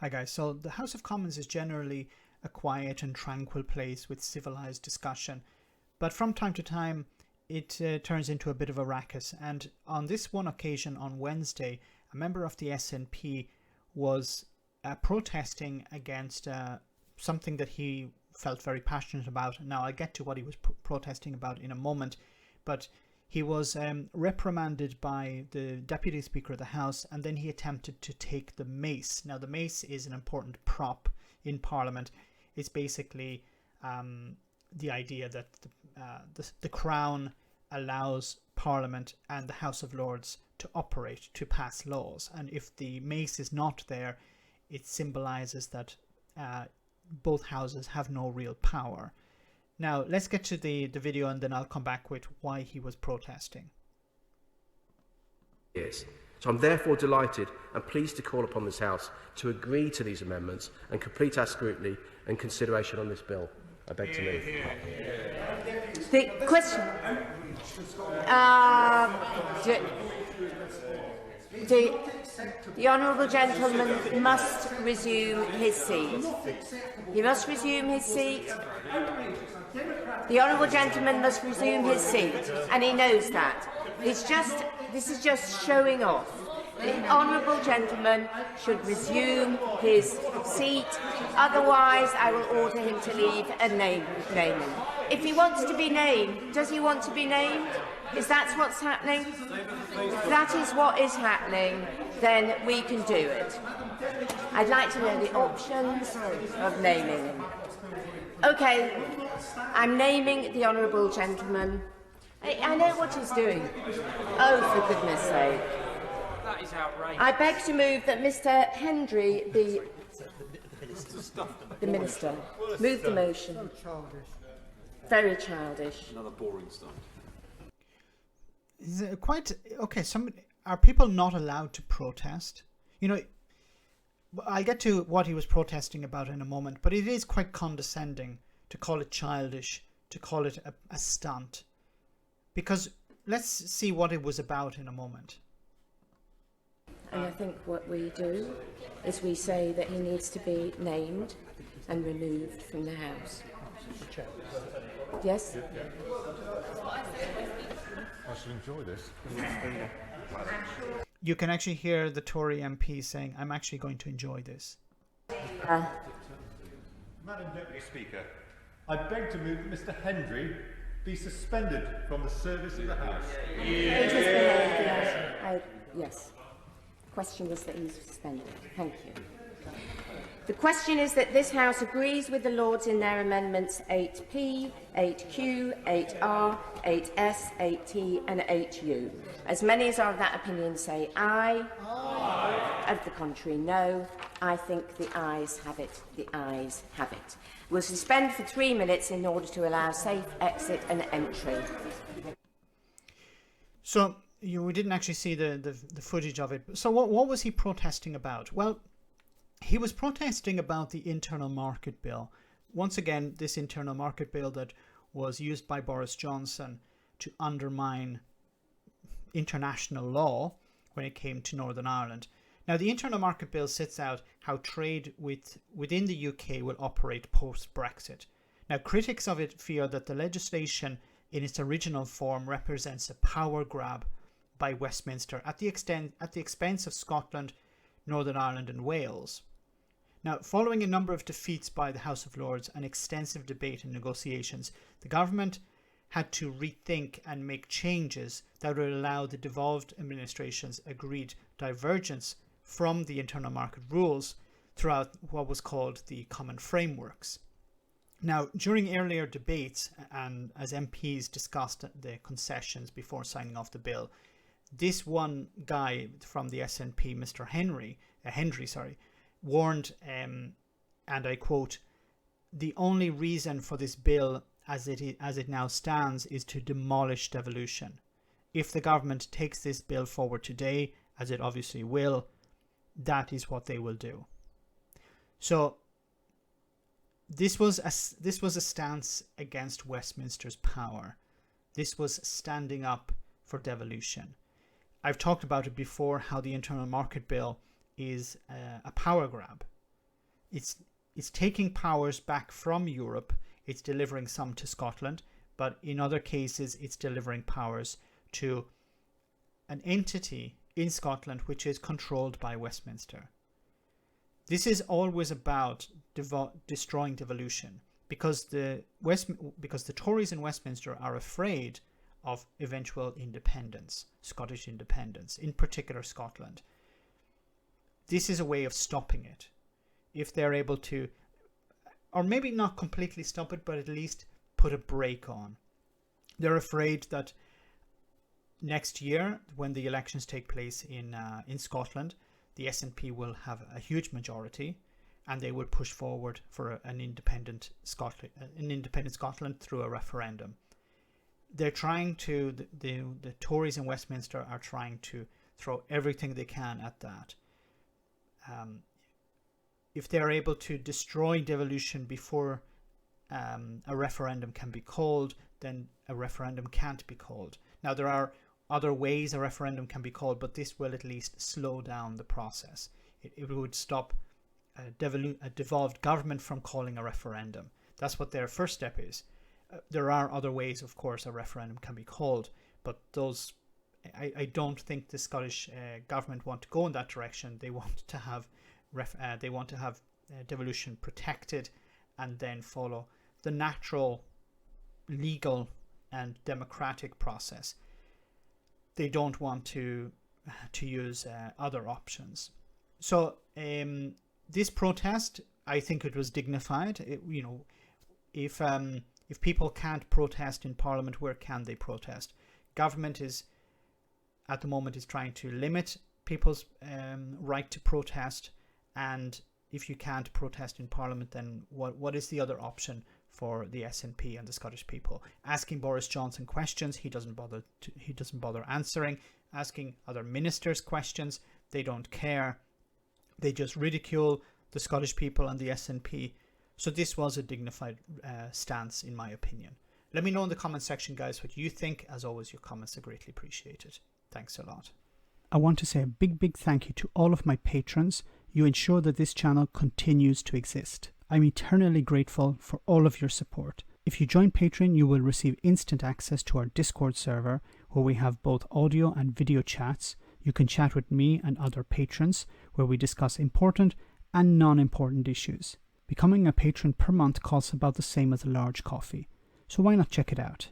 Hi guys, so the House of Commons is generally a quiet and tranquil place with civilized discussion, but from time to time it turns into a bit of a racket, and on this one occasion on Wednesday, a member of the SNP was protesting against something that he felt very passionate about. Now I'll get to what he was protesting about in a moment, but he was reprimanded by the Deputy Speaker of the House, and then he attempted to take the mace. Now the mace is an important prop in Parliament. It's basically the idea that the Crown allows Parliament and the House of Lords to operate, to pass laws, and if the mace is not there, it symbolises that both houses have no real power. Now, let's get to the video and then I'll come back with why he was protesting. Yes. So I'm therefore delighted and pleased to call upon this House to agree to these amendments and complete our scrutiny and consideration on this bill. I beg to move. The question... The honourable gentleman must resume his seat. He must resume his seat. The honourable gentleman must resume his seat, and he knows that. This is just showing off. The honourable gentleman should resume his seat, otherwise I will order him to leave and name him. If he wants to be named, does he want to be named? Is that what's happening? If that is what is happening, then we can do it. I'd like to know the options of naming him. Okay, I'm naming the honourable gentleman. I know what he's doing. Oh, for goodness sake. That is outrageous. I beg to move that Mr. Hendry, the Minister, move the motion. Very childish. Another boring stuff. Is it quite okay? Are people not allowed to protest? You know, I'll get to what he was protesting about in a moment, but it is quite condescending to call it childish, to call it a stunt, because let's see what it was about in a moment. And I think what we do is we say that he needs to be named and removed from the House. Yes? I should enjoy this. You can actually hear the Tory MP saying, "I'm actually going to enjoy this." Madam Deputy Speaker, I beg to move that Mr. Hendry be suspended from the service of the House. Yes. The question was that he was suspended. Thank you. The question is that this House agrees with the Lords in their amendments 8P, 8Q, 8R, 8S, 8T and 8U. As many as are of that opinion say aye. Aye. Of the contrary, no. I think the ayes have it. The ayes have it. We'll suspend for 3 minutes in order to allow safe exit and entry. So we didn't actually see the footage of it. So what was he protesting about? Well, he was protesting about the internal market bill. Once again, this internal market bill that was used by Boris Johnson to undermine international law when it came to Northern Ireland. Now, the internal market bill sets out how trade within the UK will operate post-Brexit. Now, critics of it fear that the legislation in its original form represents a power grab by Westminster at the expense of Scotland, Northern Ireland and Wales. Now, following a number of defeats by the House of Lords and extensive debate and negotiations, the government had to rethink and make changes that would allow the devolved administration's agreed divergence from the internal market rules throughout what was called the common frameworks. Now, during earlier debates and as MPs discussed the concessions before signing off the bill, this one guy from the SNP, Mr. Hendry, warned, and I quote, "The only reason for this bill as it now stands is to demolish devolution. If the government takes this bill forward today, as it obviously will, that is what they will do." So this was a stance against Westminster's power. This was standing up for devolution. I've talked about it before, how the internal market bill is a power grab. it's taking powers back from Europe. It's delivering some to Scotland, but in other cases, it's delivering powers to an entity in Scotland which is controlled by Westminster. This is always about destroying devolution, because the Tories in Westminster are afraid of eventual independence, Scottish independence, in particular Scotland. This is a way of stopping it. If they're able to, or maybe not completely stop it, but at least put a brake on. They're afraid that next year, when the elections take place in Scotland, the SNP will have a huge majority, and they will push forward for an independent Scotland through a referendum. They're trying to, the Tories in Westminster are trying to throw everything they can at that. If they're able to destroy devolution before a referendum can be called, then a referendum can't be called. Now, there are other ways a referendum can be called, but this will at least slow down the process. It would stop a devolved government from calling a referendum. That's what their first step is. There are other ways, of course, a referendum can be called, but those, I don't think the Scottish government want to go in that direction. They want to have devolution protected, and then follow the natural, legal, and democratic process. They don't want to use other options. So this protest, I think it was dignified. If people can't protest in Parliament, where can they protest? Government is, at the moment, is trying to limit people's right to protest, and if you can't protest in Parliament, then what is the other option for the SNP and the Scottish people? Asking Boris Johnson questions, he doesn't bother answering. Asking other ministers questions, they don't care. They just ridicule the Scottish people and the SNP. So this was a dignified stance, in my opinion. Let me know in the comment section, guys, what you think. As always, your comments are greatly appreciated. Thanks a lot. I want to say a big thank you to all of my patrons. You ensure that this channel continues to exist. I'm eternally grateful for all of your support. If you join Patreon, you will receive instant access to our Discord server, where we have both audio and video chats. You can chat with me and other patrons, where we discuss important and non-important issues. Becoming a patron per month costs about the same as a large coffee, so why not check it out?